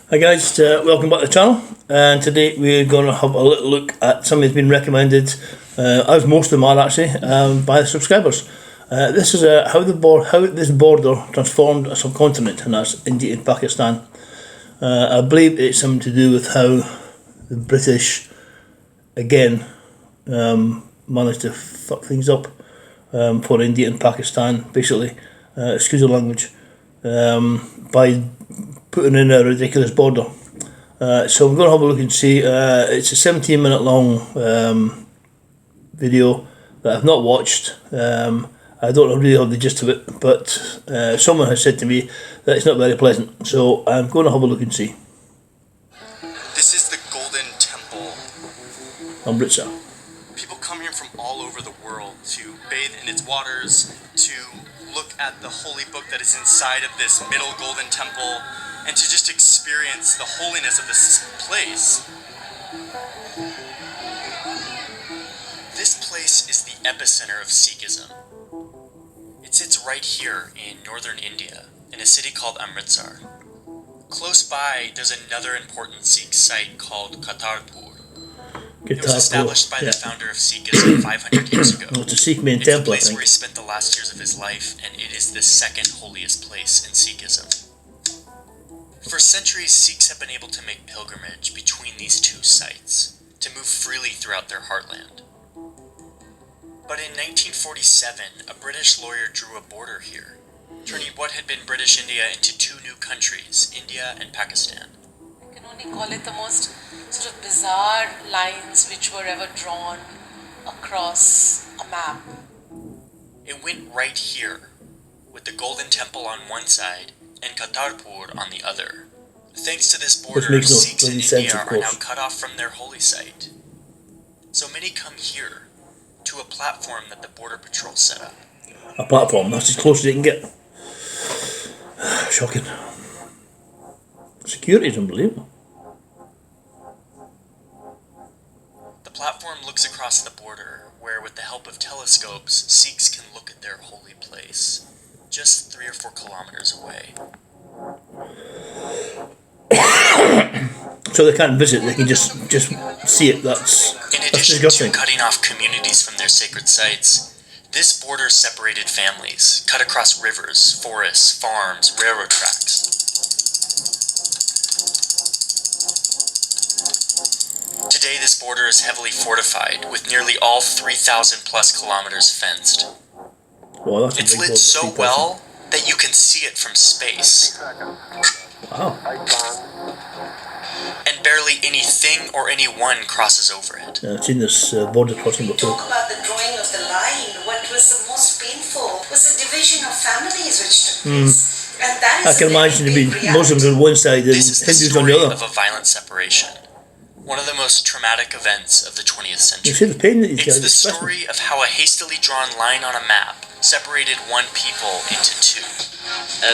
Hi guys, welcome back to the channel, and today we're going to have a little look at something that's been recommended, as most of them are actually, by the subscribers. This is how this border transformed a subcontinent, and that's India and Pakistan. I believe it's something to do with how the British, again, managed to fuck things up for India and Pakistan, basically, excuse the language, by putting in a ridiculous border. So we're going to have a look and see. It's a 17-minute long video that I've not watched. I don't really have the gist of it, but someone has said to me that it's not very pleasant. So I'm going to have a look and see. This is the Golden Temple. Amritsar. People come here from all over the world to bathe in its waters, to look at the holy book that is inside of this middle Golden Temple, and to just experience the holiness of this place. This place is the epicenter of Sikhism. It sits right here in northern India, in a city called Amritsar. Close by, there's another important Sikh site called Kartarpur. It was established by the founder of Sikhism 500 years ago. It's a Sikh main temple, temple, a place where he spent the last years of his life, and it is the second holiest place in Sikhism. For centuries, Sikhs have been able to make pilgrimage between these two sites, to move freely throughout their heartland. But in 1947, a British lawyer drew a border here, turning what had been British India into two new countries, India and Pakistan. I can only call it the most sort of bizarre lines which were ever drawn across a map. It went right here, with the Golden Temple on one side and Kartarpur on the other. Thanks to this border, Sikhs in India are now cut off from their holy site. So many come here, to a platform that the Border Patrol set up. A platform, that's as close as you can get. Shocking. Security is unbelievable. The platform looks across the border, where with the help of telescopes, Sikhs can look at their holy place, just 3 or 4 kilometers away. So they can't visit, they can just see it. That's disgusting. To cutting off communities from their sacred sites, this border separated families, cut across rivers, forests, farms, railroad tracks. Today this border is heavily fortified, with nearly all 3,000 plus kilometers fenced. Well, it's lit so well that you can see it from space. Wow. And barely anything or anyone crosses over it. I've seen this border crossing before. Talk about the drawing of the line. What was the most painful was the division of families which took place. And that is I can imagine to be Muslims on one side and Hindus on the other. Of a violent separation. One of the most traumatic events of the 20th century. You see the pain that these guys It's the story of how a hastily drawn line on a map separated one people into two.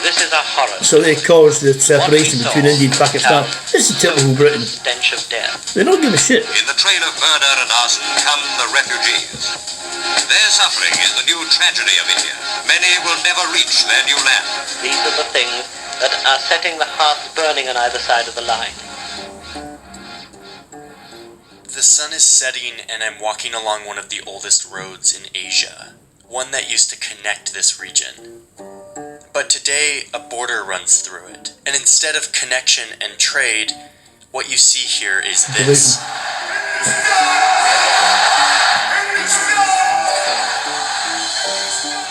This is a horror. So they caused the separation between India and Pakistan. This is typical Britain. Stench of death. They don't give a shit. In the train of murder and arson come the refugees. Their suffering is the new tragedy of India. Many will never reach their new land. These are the things that are setting the hearts burning on either side of the line. The sun is setting and I'm walking along one of the oldest roads in Asia, one that used to connect this region. But today, a border runs through it, and instead of connection and trade, what you see here is this.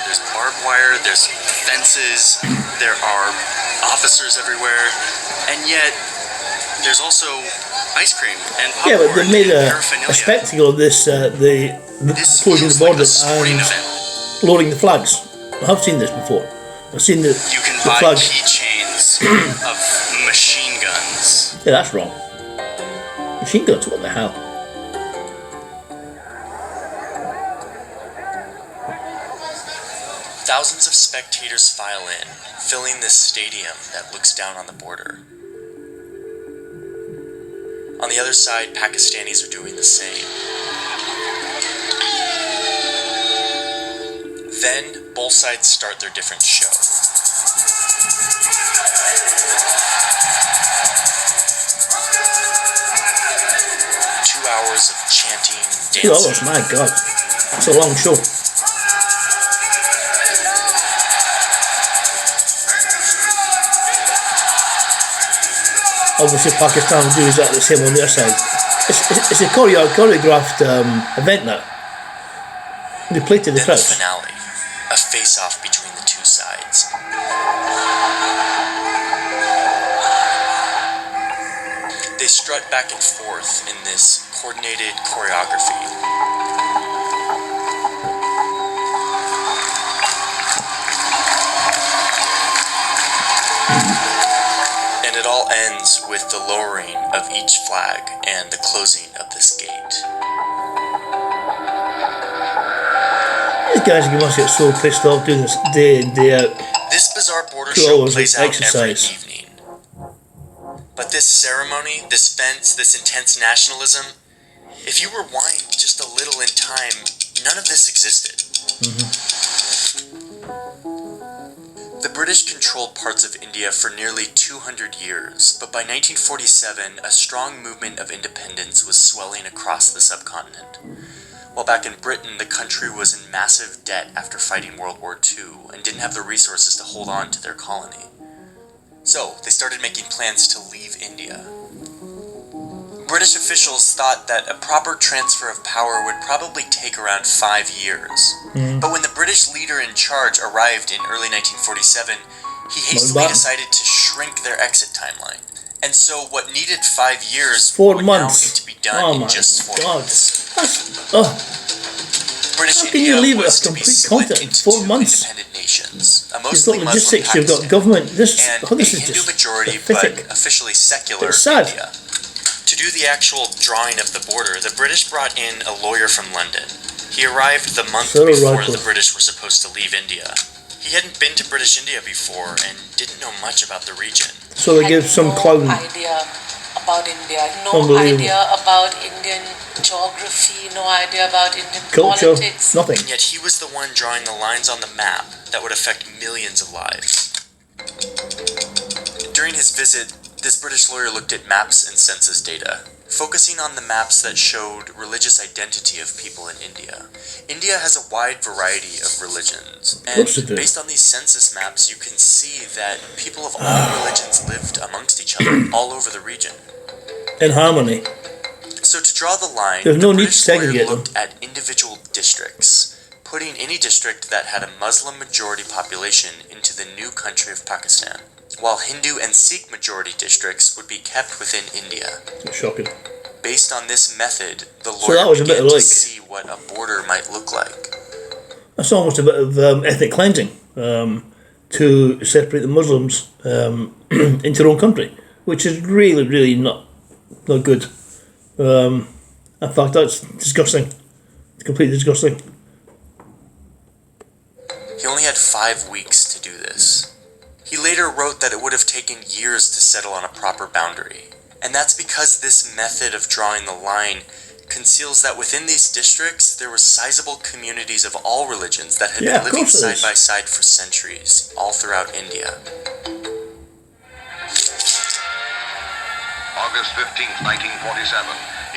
There's barbed wire, there's fences, there are officers everywhere, and yet there's also ice cream and popcorn. Yeah, but they made a spectacle of this, the closing the border and lowering the flags. I have seen this before. I've seen the You can the buy flags. keychains of machine guns. Yeah, that's wrong. Machine guns, what the hell? Thousands of spectators file in, filling this stadium that looks down on the border. On the other side, Pakistanis are doing the same. Then, both sides start their different show. hours of chanting, 2 hours, dancing. my God. It's a long show. Obviously Pakistan will do exactly the same on their side. It's a choreographed event now. They play to the Then the crowds. finale, a face-off between the two sides. They strut back and forth in this coordinated choreography. And it all ends with the lowering of each flag and the closing of this gate. These guys must get so pissed off doing this day in, day out. This bizarre border 2 show hours plays of out exercise. every evening. But this ceremony, this fence, this intense nationalism, if you rewind just a little in time, none of this existed. The British controlled parts of India for nearly 200 years, but by 1947, a strong movement of independence was swelling across the subcontinent. While back in Britain, the country was in massive debt after fighting World War II and didn't have the resources to hold on to their colony. So, they started making plans to leave India. British officials thought that a proper transfer of power would probably take around 5 years. But when the British leader in charge arrived in early 1947, he hastily decided to shrink their exit timeline. And so what needed 5 years 4 would months. now need to be done Oh in my just 4 God. months. That's, British how can India you leave it was a to be complete split continent? into 4 two months. independent nations, a You've mostly got Muslim logistics, you've got Pakistan, government. and This a is Hindu just majority pathetic. but officially secular It's sad. India. To do the actual drawing of the border, the British brought in a lawyer from London. He arrived the month Sir before Radcliffe. the British were supposed to leave India. He hadn't been to British India before and didn't know much about the region. So they give some no clown. idea about India, no Unbelievable. idea about Indian geography, no idea about Indian Culture, politics. nothing. And yet he was the one drawing the lines on the map that would affect millions of lives. During his visit, this British lawyer looked at maps and census data, focusing on the maps that showed religious identity of people in India. India has a wide variety of religions, and course it does. based on these census maps, you can see that people of all religions lived amongst each other all over the region. In harmony. So to draw the line, There's the no need to British lawyer segregate them. looked at individual districts, putting any district that had a Muslim majority population into the new country of Pakistan, while Hindu and Sikh majority districts would be kept within India. Shocking. Based on this method, the So lawyer that was a bit began to like- see what a border might look like. That's almost a bit of ethnic cleansing to separate the Muslims into their own country, which is really, really not good. In fact, that's disgusting. It's completely disgusting. He only had 5 weeks to do this. He later wrote that it would have taken years to settle on a proper boundary. And that's because this method of drawing the line conceals that within these districts, there were sizable communities of all religions that had Yeah, been of living course there side is. by side for centuries, all throughout India. August 15th, 1947.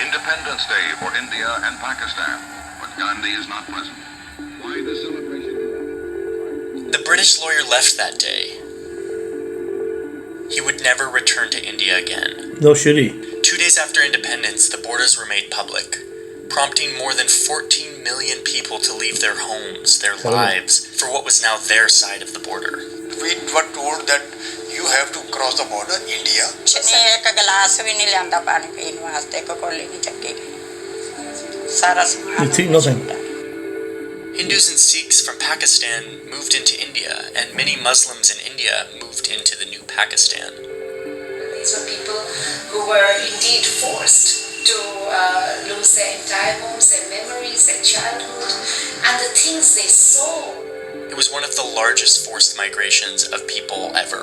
Independence Day for India and Pakistan. But Gandhi is not present. Why the celebration? The British lawyer left that day. He would never return to India again. No, should he? 2 days after independence, the borders were made public, prompting more than 14 million people to leave their homes, their lives, for what was now their side of the border. We were told that you have to cross the border, India. एक गिलास भी नहीं लियांदा पानी पीने वास्ते कोई कोली नहीं चक्की सारा You take nothing. Hindus and Sikhs from Pakistan moved into India, and many Muslims in India moved into the new Pakistan. These were people who were indeed forced to lose their entire homes, their memories, their childhood, and the things they saw. It was one of the largest forced migrations of people ever,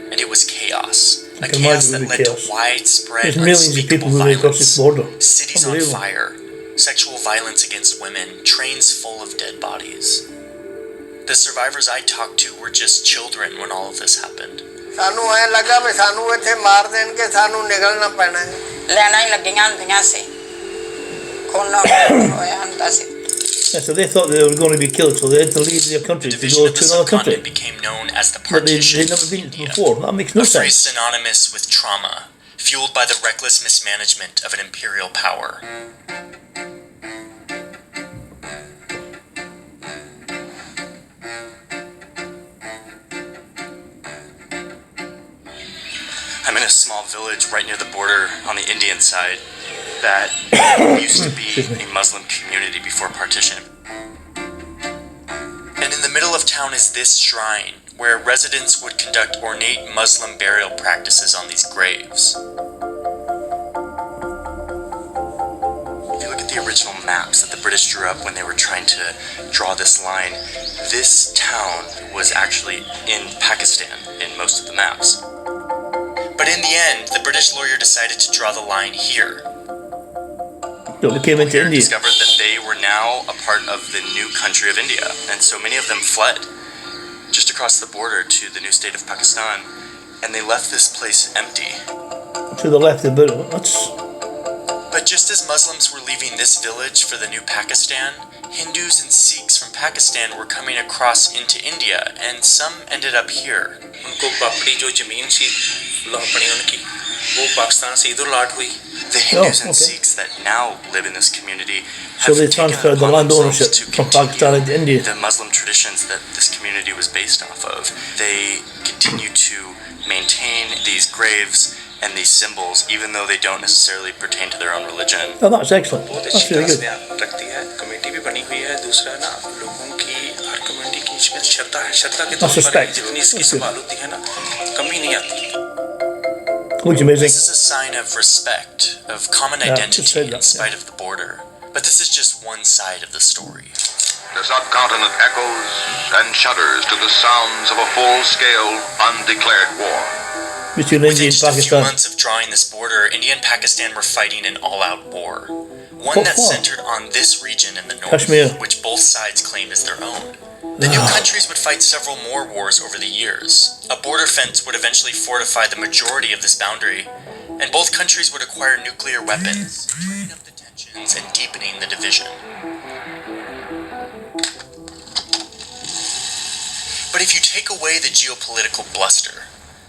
and it was chaos. A can chaos imagine that it would led be to chaos. widespread, There's millions of people unspeakable moving across this border. cities on Unbelievable. fire, sexual violence against women, trains full of dead bodies. The survivors I talked to were just children when all of this happened. ਸਾਨੂੰ ਐ ਲੱਗਾ ਵੀ ਸਾਨੂੰ ਇੱਥੇ ਮਾਰ ਦੇਣਗੇ ਸਾਨੂੰ ਨਿਕਲਣਾ ਪੈਣਾ ਹੈ ਲੈਣਾ ਹੀ ਲੱਗੀਆਂ ਹੁੰਦੀਆਂ ਸੀ Kolla hoyantaisi. Yeah, so they thought they were going to be killed, so they had to leave their country The to division go of the to another country. subcontinent became known as the But partition they'd never of been India, before. That makes no a phrase sense. synonymous with trauma, fueled by the reckless mismanagement of an imperial power. I'm in a small village right near the border on the Indian side that used to be a Muslim community before partition. And in the middle of town is this shrine, where residents would conduct ornate Muslim burial practices on these graves. If you look at the original maps that the British drew up when they were trying to draw this line, this town was actually in Pakistan in most of the maps. But in the end, the British lawyer decided to draw the line here. So they came into Lawyer India. discovered that they were now a part of the new country of India, and so many of them fled just across the border to the new state of Pakistan, and they left this place empty. To the left of the building. That's But just as Muslims were leaving this village for the new Pakistan, Hindus and Sikhs from Pakistan were coming across into India, and some ended up here. उनको अपनी जो ज़मीन सी अपनी उनकी वो पाकिस्तान से इधर लौट हुई. The Hindus and okay. Sikhs that now live in this community So have they taken transferred it the upon land themselves ownership to from Pakistan into continue India. the Muslim traditions that this community was based off of. They continue to maintain these graves and these symbols, even though they don't necessarily pertain to their own religion. Oh, that's excellent. बहुत That's अच्छी really तरह से good. ध्यान रखती है. Committee भी बनी हुई है. दूसरा ना लोगों की हर कम्युनिटी की इसमें श्रद्धा है. श्रद्धा के तौर पर respect. जितनी इसकी That's good. संभाल होती है ना कमी नहीं आती. Which is amazing. This is a sign of respect, of common Yeah, identity just said that, in spite of the border. But this is just one side of the story. The subcontinent echoes and shudders to the sounds of a full-scale, undeclared war. Between Within India and just a few Pakistan. months of drawing this border, India and Pakistan were fighting an all-out war. One What that for? centered on this region in the north, Kashmir. which both sides claimed as their own. The new countries would fight several more wars over the years. A border fence would eventually fortify the majority of this boundary, and both countries would acquire nuclear weapons, turning up the tensions and deepening the division. But if you take away the geopolitical bluster,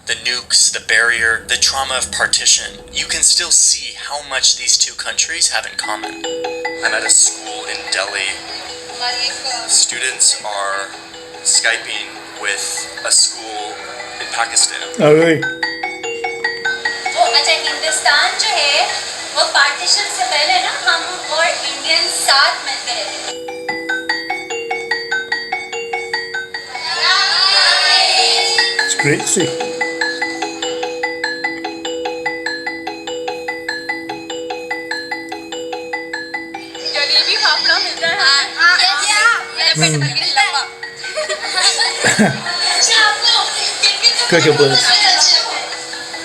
the nukes, the barrier, the trauma of partition, you can still see how much these two countries have in common. I'm at a school in Delhi. Students are Skyping with a school in Pakistan. Oh, really? वो अच्छा हिंदुस्तान जो है वो partition से पहले ना हम और इंडियन साथ मिलकर रहते थे. It's great to see. Jalebi fafda मिलता है. Cricket players.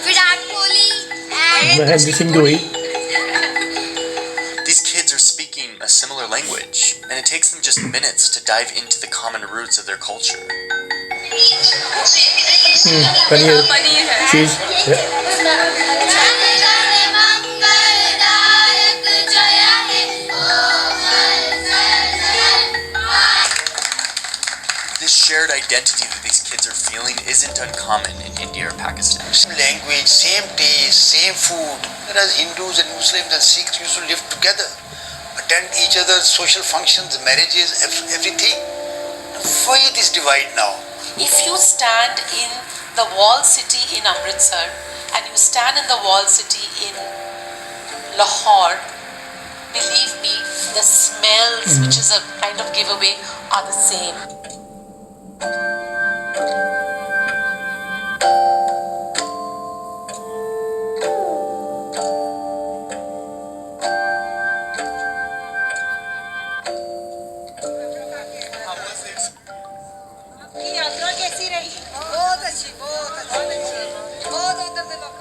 Virat Kohli Mahendra Singh Dhoni. These kids are speaking a similar language, and it takes them just minutes to dive into the common roots of their culture. Paneer. Cheese. Yeah. This shared identity that these kids are feeling isn't uncommon in India or Pakistan. Same language, same taste, same food. Whereas Hindus and Muslims and Sikhs used to live together, attend each other's social functions, marriages, everything. Why this divide now? If you stand in the wall city in Amritsar and you stand in the wall city in Lahore, believe me, the smells, which is a kind of giveaway, are the same.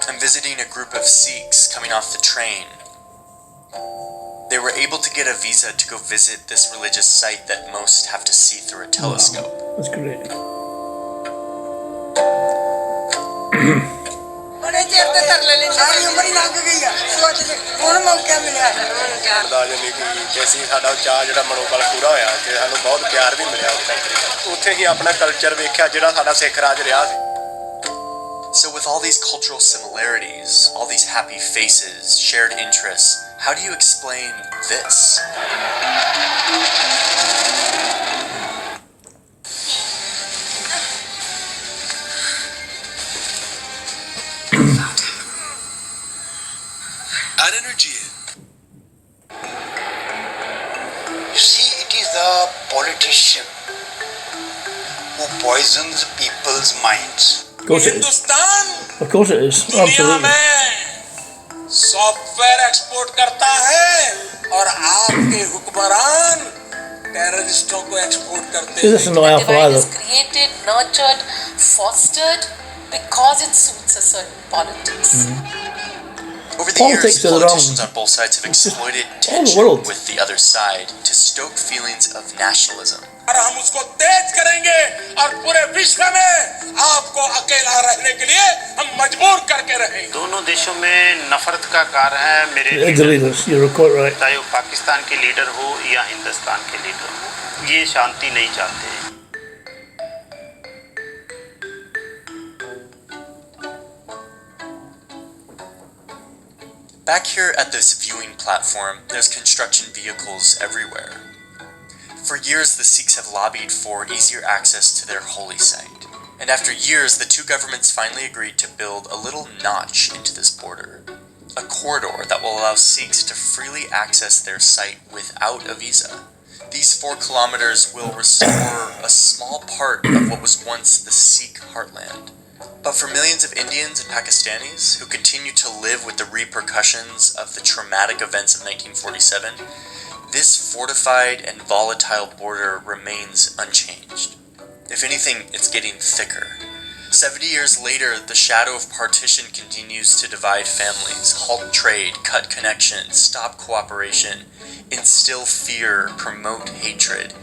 I'm visiting a group of Sikhs coming off the train. They were able to get a visa to go visit this religious site that most have to see through a telescope. That's great. बड़े chair सारी उम्र ही लंघ गई है सोच ले ਹੁਣ ਮੌਕਾ ਮਿਲਿਆ ਅੰਦਾਜ਼ ਨਹੀਂ ਕਿ ਅਸੀਂ ਸਾਡਾ ਚਾਹ ਜਿਹੜਾ ਮਨੋਬਲ ਪੂਰਾ ਹੋਇਆ ਤੇ ਸਾਨੂੰ ਬਹੁਤ ਪਿਆਰ ਵੀ ਮਿਲਿਆ ਉਸ ਕੰਟਰੀ ਦਾ ਉੱਥੇ ਹੀ ਆਪਣਾ ਕਲਚਰ ਵੇਖਿਆ ਜਿਹੜਾ ਸਾਡਾ ਸਿੱਖ ਰਾਜ ਰਿਹਾ ਸੀ So with all these cultural similarities, all these happy faces, shared interests, how do you explain this? You see, it is the politician who poisons people's minds. Of course it is. Of course it is. Absolutely. Software export करता है और आपके हुक्मरान टेररिस्टों को export करते हैं. This is not helpful Divide either. is created, nurtured, fostered because it suits a certain politics. Over the years, Politics is wrong. politicians on both sides have exploited all the tension world. with the other side to stoke feelings of nationalism. और हम उसको तेज करेंगे और पूरे विश्व में आपको अकेला रहने के लिए हम मजबूर करके रहेंगे. दोनों देशों में नफरत का कारण है मेरे Leaders, you're quite right. चाहे वो पाकिस्तान के लीडर हो या हिंदुस्तान के लीडर हो ये शांति नहीं चाहते. Back here at this viewing platform, there's construction vehicles everywhere. For years, the Sikhs have lobbied for easier access to their holy site. And after years, the two governments finally agreed to build a little notch into this border. A corridor that will allow Sikhs to freely access their site without a visa. These 4 kilometers will restore a small part of what was once the Sikh heartland. But for millions of Indians and Pakistanis who continue to live with the repercussions of the traumatic events of 1947, this fortified and volatile border remains unchanged. If anything, it's getting thicker. 70 years later, the shadow of partition continues to divide families, halt trade, cut connections, stop cooperation, instill fear, promote hatred.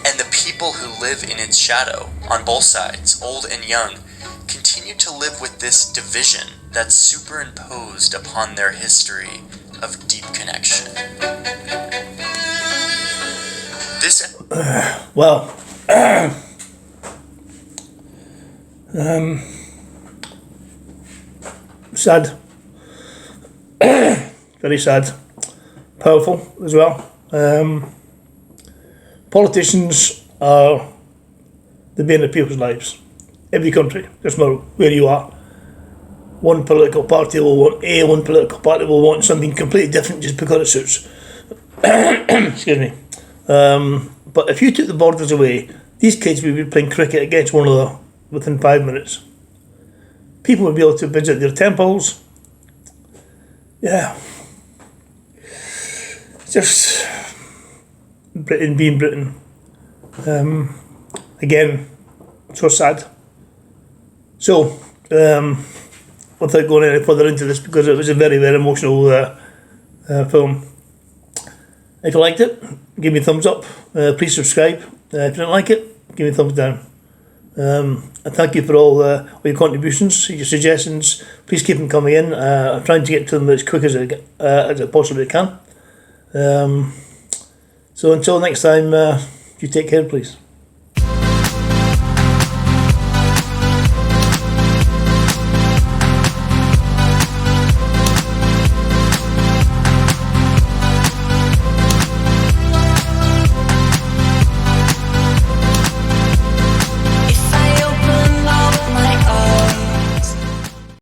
And the people who live in its shadow, on both sides, old and young, continue to live with this division that's superimposed upon their history of deep connection. Well, sad. Very sad. Powerful as well. Politicians are the bane of people's lives. Every country, doesn't matter where you are. One political party will want A, one political party will want something completely different just because it suits. Excuse me. But if you took the borders away, these kids would be playing cricket against one another within 5 minutes. People would be able to visit their temples. Yeah. Just Britain being Britain. Again, so sad. So, without going any further into this, because it was a very, very emotional film. If you liked it, give me a thumbs up. Please subscribe. If you didn't like it, give me a thumbs down. And thank you for all your contributions, your suggestions. Please keep them coming in. I'm trying to get to them as quick as I possibly can. So until next time, you take care, please.